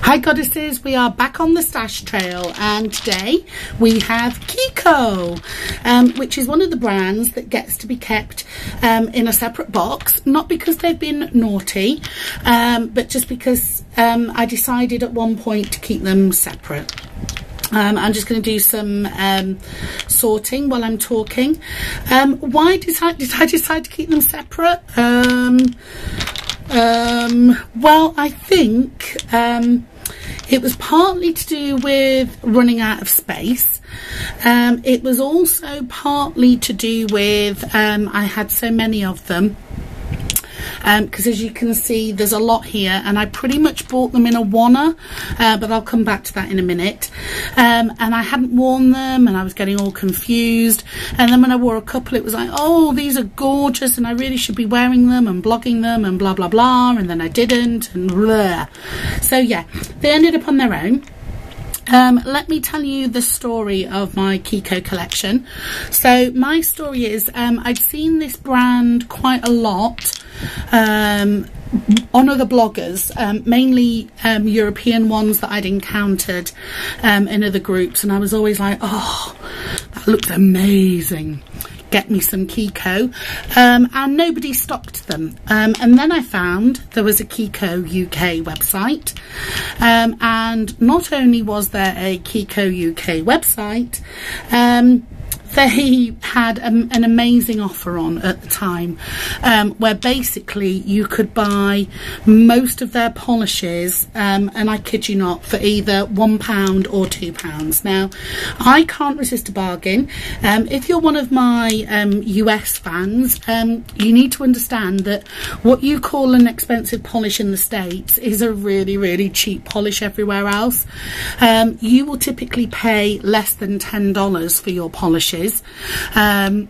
Hi goddesses, we are back on the stash trail and today we have Kiko, which is one of the brands that gets to be kept in a separate box, not because they've been naughty, but just because I decided at one point to keep them separate. I'm just going to do some sorting while I'm talking. Why did I decide to keep them separate? Well, I think it was partly to do with running out of space. It was also partly to do with I had so many of them. Because as you can see, there's a lot here, and I pretty much bought them in a wanna, but I'll come back to that in a minute. And I hadn't worn them, and I was getting all confused. And then when I wore a couple, it was like, oh, these are gorgeous, and I really should be wearing them and blogging them and blah, blah, blah. And then I didn't, and blah. So yeah, they ended up on their own. Let me tell you the story of my Kiko collection. So my story is I'd seen this brand quite a lot on other bloggers, mainly European ones that I'd encountered in other groups, and I was always like, oh, that looks amazing. Get me some Kiko, and nobody stocked them, and then I found there was a Kiko UK website, and not only was there a Kiko UK website, they had an amazing offer on at the time, where basically you could buy most of their polishes, and I kid you not, for either £1 or £2. Now, I can't resist a bargain. If you're one of my US fans, you need to understand that what you call an expensive polish in the States is a really, really cheap polish everywhere else. You will typically pay less than $10 for your polishes. In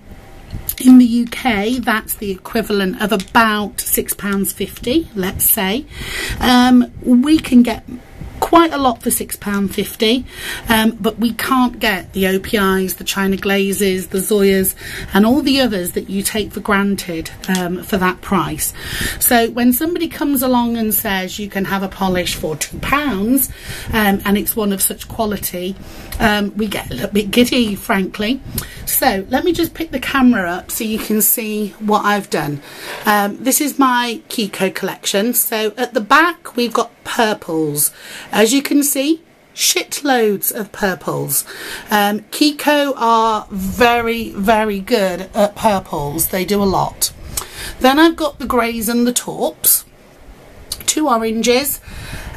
the UK, that's the equivalent of about £6.50, let's say. We can get quite a lot for £6.50, but we can't get the OPIs, the China Glazes, the Zoyas, and all the others that you take for granted for that price. So when somebody comes along and says you can have a polish for £2, and it's one of such quality, we get a little bit giddy, frankly. So let me just pick the camera up so you can see what I've done. This is my Kiko collection. So at the back we've got purples. As you can see, shitloads of purples. Kiko are very, very good at purples. They do a lot. Then I've got the greys and the taupes, 2 oranges,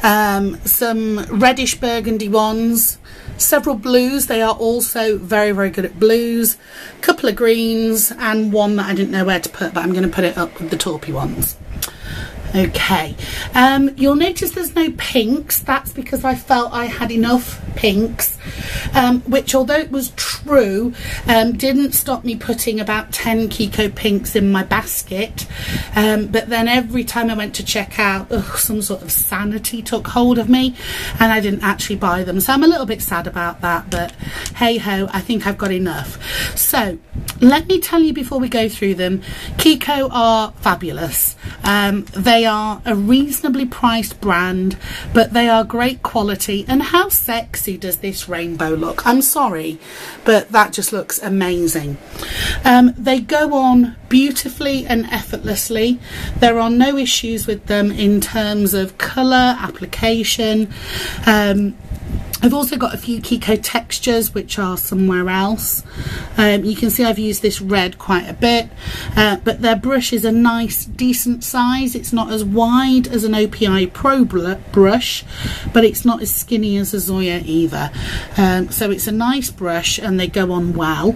some reddish burgundy ones, several blues. They are also very, very good at blues, a couple of greens, and one that I didn't know where to put, but I'm going to put it up with the taupey ones. Okay, you'll notice there's no pinks. That's because I felt I had enough pinks, which, although it was true, didn't stop me putting about 10 Kiko pinks in my basket. But then every time I went to check out, some sort of sanity took hold of me and I didn't actually buy them. So I'm a little bit sad about that, but hey ho, I think I've got enough. So let me tell you before we go through them, Kiko are fabulous. They are a reasonably priced brand, but they are great quality. And how sexy does this rainbow look? I'm sorry, but that just looks amazing. They go on beautifully and effortlessly. There are no issues with them in terms of colour, application. I've also got a few Kiko textures which are somewhere else. You can see I've used this red quite a bit, but their brush is a nice decent size. It's not as wide as an OPI Pro brush, but it's not as skinny as a Zoya either. So it's a nice brush and they go on well.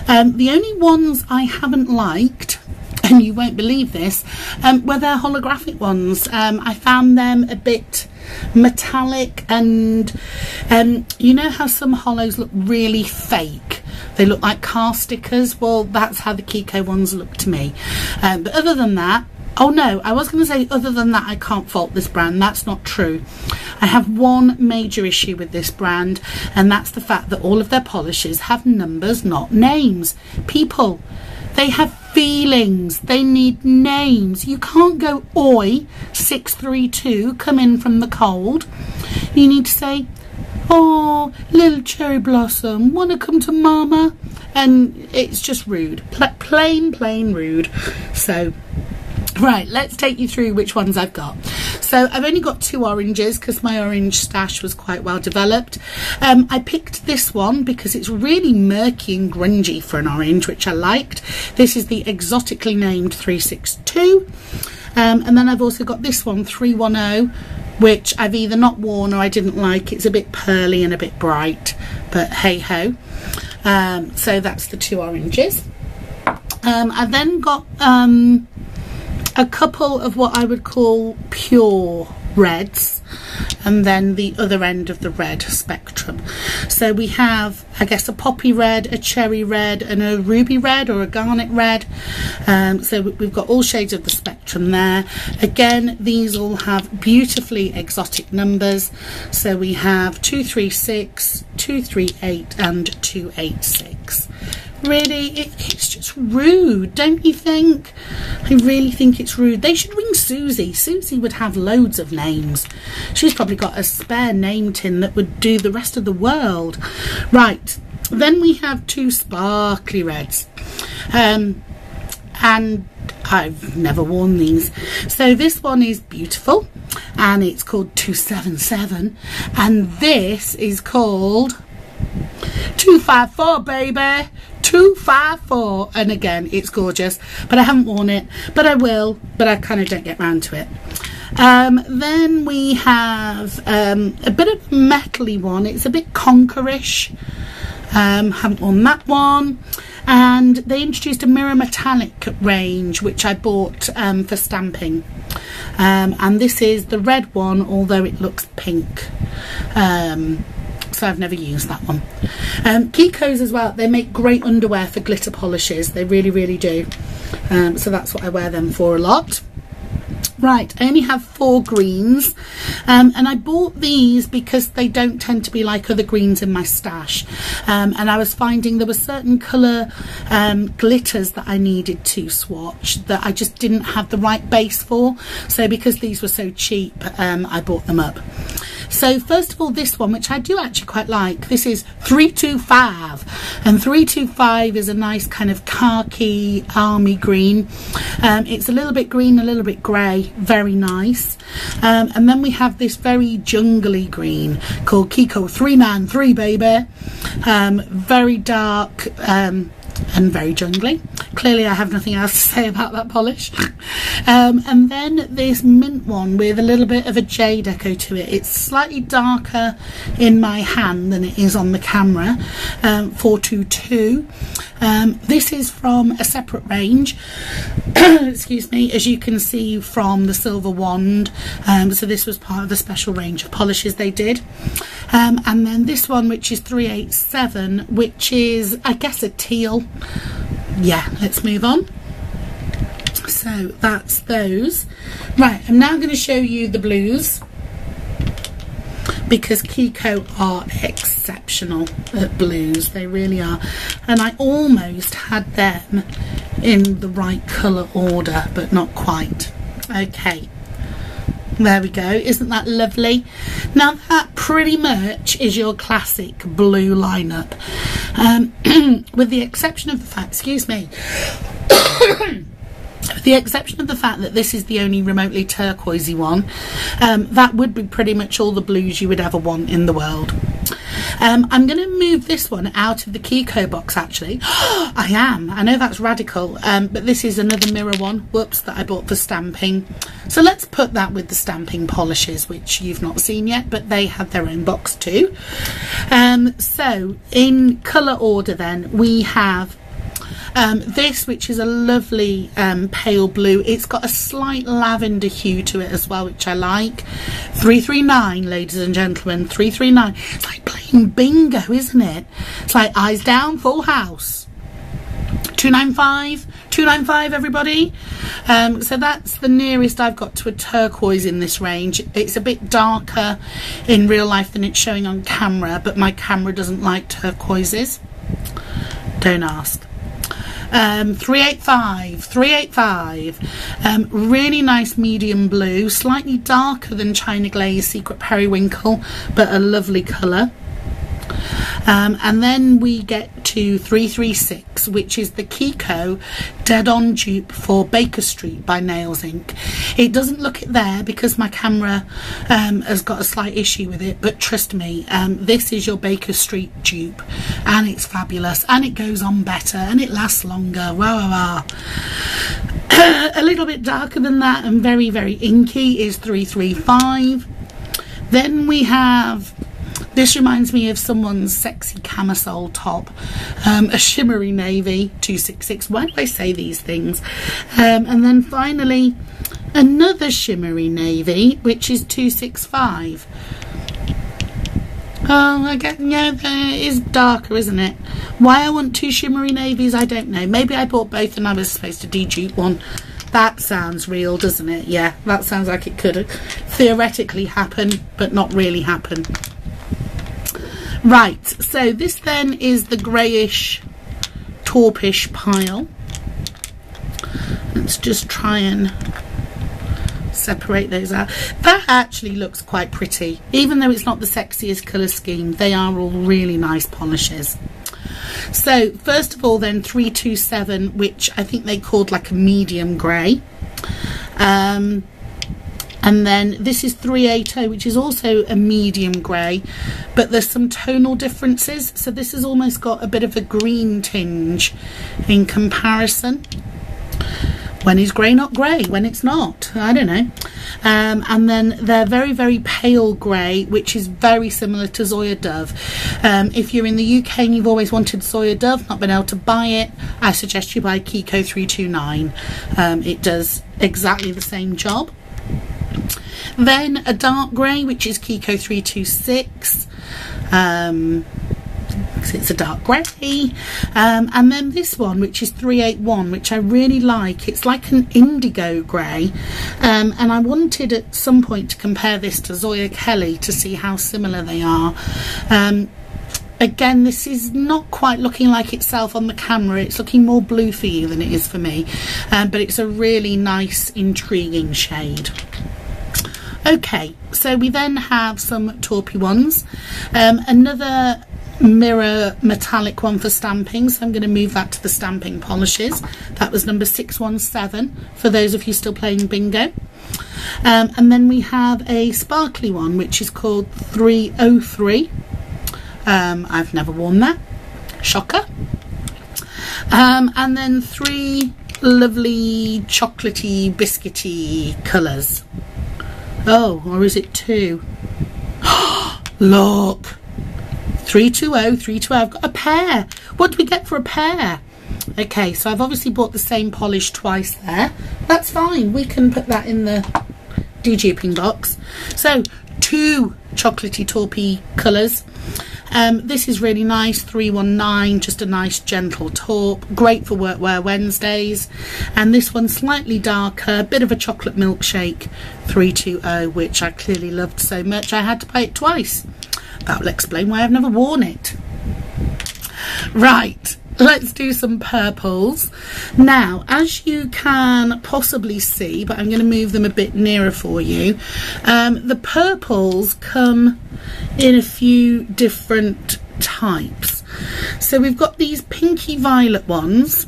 The only ones I haven't liked, and you won't believe this, were their holographic ones. I found them a bit metallic, and you know how some hollows look really fake? They look like car stickers. Well, that's how the Kiko ones look to me. But other than that, oh no, I was going to say other than that I can't fault this brand. That's not true. I have one major issue with this brand, and that's the fact that all of their polishes have numbers, not names. People, they have feelings, they need names. You can't go, oi 632, come in from the cold. You need to say, oh, little cherry blossom, want to come to mama? And it's just rude, plain rude. So right, let's take you through which ones I've got. So I've only got 2 oranges because my orange stash was quite well developed. I picked this one because it's really murky and grungy for an orange, which I liked. This is the exotically named 362. And then I've also got this one, 310, which I've either not worn or I didn't like. It's a bit pearly and a bit bright, but hey ho. So that's the 2 oranges. I've then got a couple of what I would call pure reds, and then the other end of the red spectrum. So we have, I guess, a poppy red, a cherry red, and a ruby red or a garnet red. So we've got all shades of the spectrum there. Again, these all have beautifully exotic numbers. So we have 236, 238 and 286. Really, it's just rude, don't you think? I really think it's rude. They should ring Susie. Susie would have loads of names. She's probably got a spare name tin that would do the rest of the world. Right, then we have 2 sparkly reds. And I've never worn these. So this one is beautiful and it's called 277, and this is called 254, baby. 254, and again it's gorgeous, but I haven't worn it, but I will, but I kind of don't get round to it. Then we have a bit of a metally one. It's a bit conquerish. Haven't worn that one. And they introduced a mirror metallic range, which I bought for stamping, and this is the red one, although it looks pink. So I've never used that one. Kikos as well, they make great underwear for glitter polishes. They really do. So that's what I wear them for a lot. Right, I only have 4 greens, and I bought these because they don't tend to be like other greens in my stash, and I was finding there were certain colour glitters that I needed to swatch that I just didn't have the right base for. So because these were so cheap, I bought them up. So first of all, this one, which I do actually quite like, this is 325, and 325 is a nice kind of khaki army green. It's a little bit green, a little bit grey, very nice. And then we have this very jungly green called Kiko 393, baby. Very dark and very jungly. Clearly I have nothing else to say about that polish. And then this mint one with a little bit of a jade echo to it. It's slightly darker in my hand than it is on the camera. 422. This is from a separate range, excuse me, as you can see from the silver wand. So this was part of the special range of polishes they did. And then this one, which is 387, which is, I guess, a teal. Yeah, let's move on. So that's those. Right, I'm now going to show you the blues, because Kiko are exceptional at blues. They really are. And I almost had them in the right colour order, but not quite. Okay. There we go. Isn't that lovely? Now that pretty much is your classic blue lineup, with the exception of the fact, excuse me, with the exception of the fact that this is the only remotely turquoisey one. That would be pretty much all the blues you would ever want in the world. I'm going to move this one out of the Kiko box, actually. I know that's radical, but this is another mirror one, whoops, that I bought for stamping. So let's put that with the stamping polishes, which you've not seen yet, but they have their own box too. So in colour order then, we have this, which is a lovely pale blue. It's got a slight lavender hue to it as well, which I like. 339, ladies and gentlemen, 339. It's like playing bingo, isn't it? It's like eyes down, full house. 295, 295, everybody. So that's the nearest I've got to a turquoise in this range. It's a bit darker in real life than it's showing on camera, but my camera doesn't like turquoises. Don't ask. 385. Really nice medium blue, slightly darker than China Glaze Secret Periwinkle, but a lovely colour. And then we get to 336, which is the Kiko Dead On dupe for Baker Street by Nails Inc. It doesn't look it there because my camera has got a slight issue with it, but trust me, this is your Baker Street dupe, and it's fabulous, and it goes on better, and it lasts longer. Wow. A little bit darker than that and very, very inky is 335. Then we have, this reminds me of someone's sexy camisole top, a shimmery navy, 266. Why do I say these things? And then finally another shimmery navy, which is 265. Oh, I get, yeah, it is darker, isn't it? Why I want two shimmery navies, I don't know. Maybe I bought both and I was supposed to de-dupe one. That sounds real, doesn't it? Yeah, that sounds like it could theoretically happen, but not really happen. Right, so this then is the greyish, taupish pile. Let's just try and separate those out. That actually looks quite pretty. Even though it's not the sexiest colour scheme, they are all really nice polishes. So first of all then 327, which I think they called like a medium grey. And then this is 380, which is also a medium grey, but there's some tonal differences. So this has almost got a bit of a green tinge in comparison. When is grey not grey? When it's not? I don't know. And then they're very, very pale grey, which is very similar to Zoya Dove. If you're in the UK and you've always wanted Zoya Dove, not been able to buy it, I suggest you buy Kiko 329. It does exactly the same job. Then a dark grey, which is Kiko 326. It's a dark grey. And then this one, which is 381, which I really like. It's like an indigo grey. And I wanted at some point to compare this to Zoya Kelly to see how similar they are. Again, this is not quite looking like itself on the camera. It's looking more blue for you than it is for me. But it's a really nice, intriguing shade. Okay, so we then have some taupey ones. Another mirror metallic one for stamping, so I'm going to move that to the stamping polishes. That was number 617 for those of you still playing bingo. And then we have a sparkly one, which is called 303. I've never worn that. Shocker. And then three lovely chocolatey, biscuity colours. Oh, or is it two? Look. 320, 320. I've got a pair. What do we get for a pair? Okay, so I've obviously bought the same polish twice there. That's fine. We can put that in the de-duping box. So, two chocolatey taupey colours. This is really nice, 319, just a nice gentle taupe, great for Workwear Wednesdays. And this one's slightly darker, bit of a chocolate milkshake, 320, which I clearly loved so much I had to buy it twice. That will explain why I've never worn it. Right, let's do some purples. Now, as you can possibly see, but I'm going to move them a bit nearer for you, the purples come in a few different types. So we've got these pinky violet ones.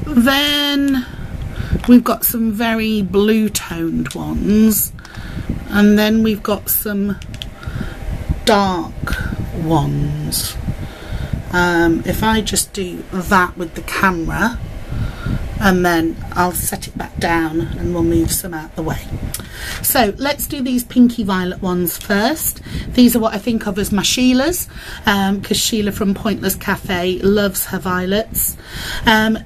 Then we've got some very blue toned ones. And then we've got some dark ones. If I just do that with the camera, and then I'll set it back down and we'll move some out the way. So let's do these pinky violet ones first. These are what I think of as my Sheila's, because Sheila from Pointless Cafe loves her violets.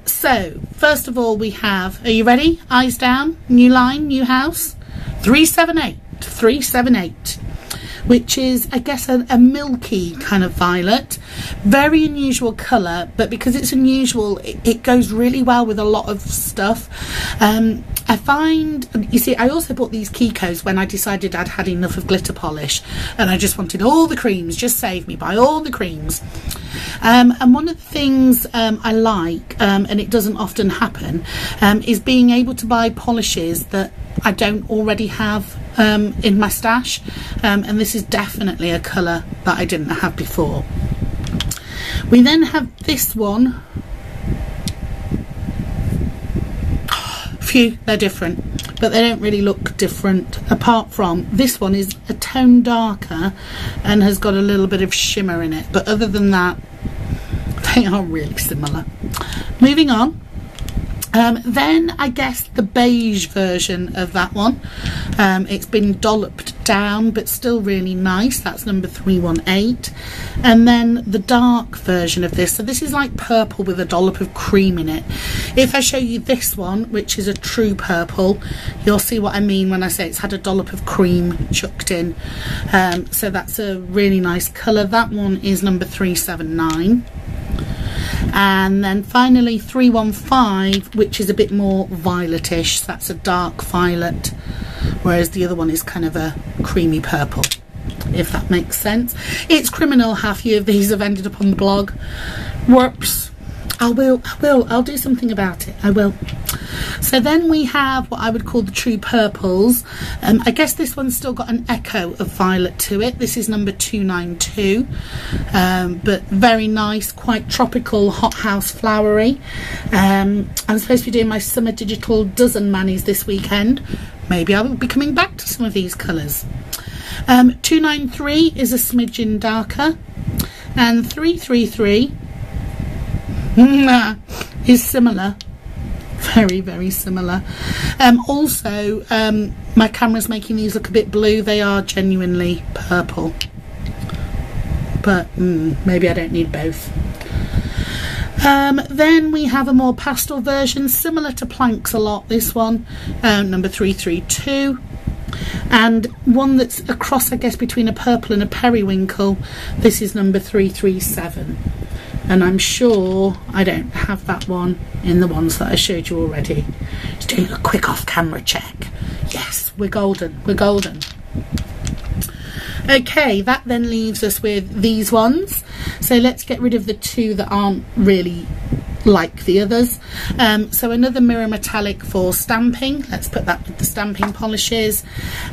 So first of all we have, are you ready? Eyes down, new line, new house, 378. 378, which is, I guess, a milky kind of violet. Very unusual colour, but because it's unusual, it goes really well with a lot of stuff. I find, you see, I also bought these Kikos when I decided I'd had enough of glitter polish and I just wanted all the creams. Just save me, buy all the creams. And one of the things I like, and it doesn't often happen, is being able to buy polishes that I don't already have in my stash, and this is definitely a colour that I didn't have before. We then have this one. Phew, they're different, but they don't really look different, apart from this one is a tone darker and has got a little bit of shimmer in it, but other than that they are really similar. Moving on. Then I guess the beige version of that one, it's been dolloped down but still really nice. That's number 318. And then the dark version of this, so this is like purple with a dollop of cream in it. If I show you this one, which is a true purple, you'll see what I mean when I say it's had a dollop of cream chucked in. So that's a really nice colour. That one is number 379. And then finally 315, which is a bit more violetish. That's a dark violet, whereas the other one is kind of a creamy purple, if that makes sense. It's criminal how few of these have ended up on the blog. Whoops. I'll do something about it. I will. So then we have what I would call the true purples. I guess this one's still got an echo of violet to it. This is number 292, but very nice, quite tropical, hothouse flowery. I'm supposed to be doing my summer digital dozen manis this weekend. Maybe I will be coming back to some of these colours. 293 is a smidgen darker, and 333 is similar, very, very similar. Also, my camera's making these look a bit blue. They are genuinely purple, but maybe I don't need both. Then we have a more pastel version, similar to Planks a lot, this one, number 332. And one that's a cross, I guess, between a purple and a periwinkle. This is number 337. And I'm sure I don't have that one in the ones that I showed you already. Just doing a quick off-camera check. Yes, we're golden. We're golden. Okay, that then leaves us with these ones. So let's get rid of the two that aren't really like the others. So another mirror metallic for stamping. Let's put that with the stamping polishes.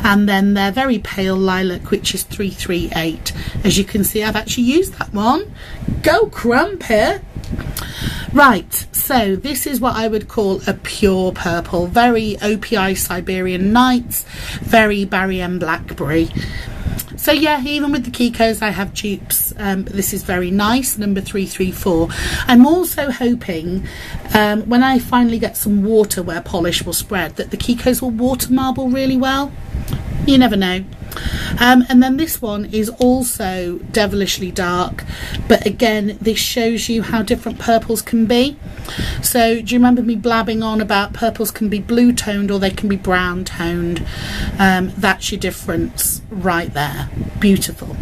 And then their very pale lilac, which is 338. As you can see, I've actually used that one. Go crumpet! Right, so this is what I would call a pure purple. Very OPI Siberian Nights, very Barry M Blackberry. So yeah, even with the Kikos I have dupes. This is very nice, number 334. I'm also hoping when I finally get some water where polish will spread, that the Kikos will water marble really well. You never know. And then this one is also devilishly dark, but again, this shows you how different purples can be. So do you remember me blabbing on about purples can be blue toned or they can be brown toned? That's your difference right there. Beautiful.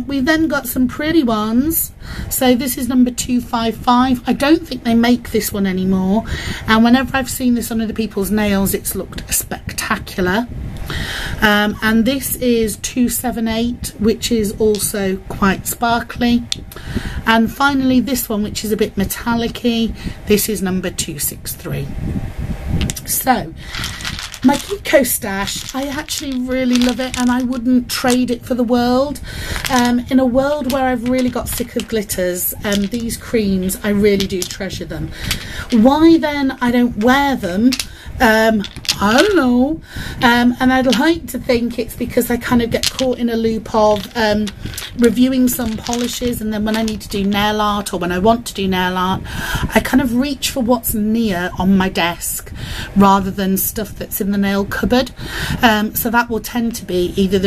We've then got some pretty ones. So this is number 255. I don't think they make this one anymore, and whenever I've seen this on other people's nails, it's looked spectacular. And this is 278, which is also quite sparkly. And finally this one, which is a bit metallic-y, this is number 263. So my Kiko stash, I actually really love it, and I wouldn't trade it for the world. In a world where I've really got sick of glitters, these creams, I really do treasure them. Why then I don't wear them, I don't know, and I'd like to think it's because I kind of get caught in a loop of reviewing some polishes, and then when I need to do nail art or when I want to do nail art, I kind of reach for what's near on my desk rather than stuff that's in the nail cupboard. So that will tend to be either the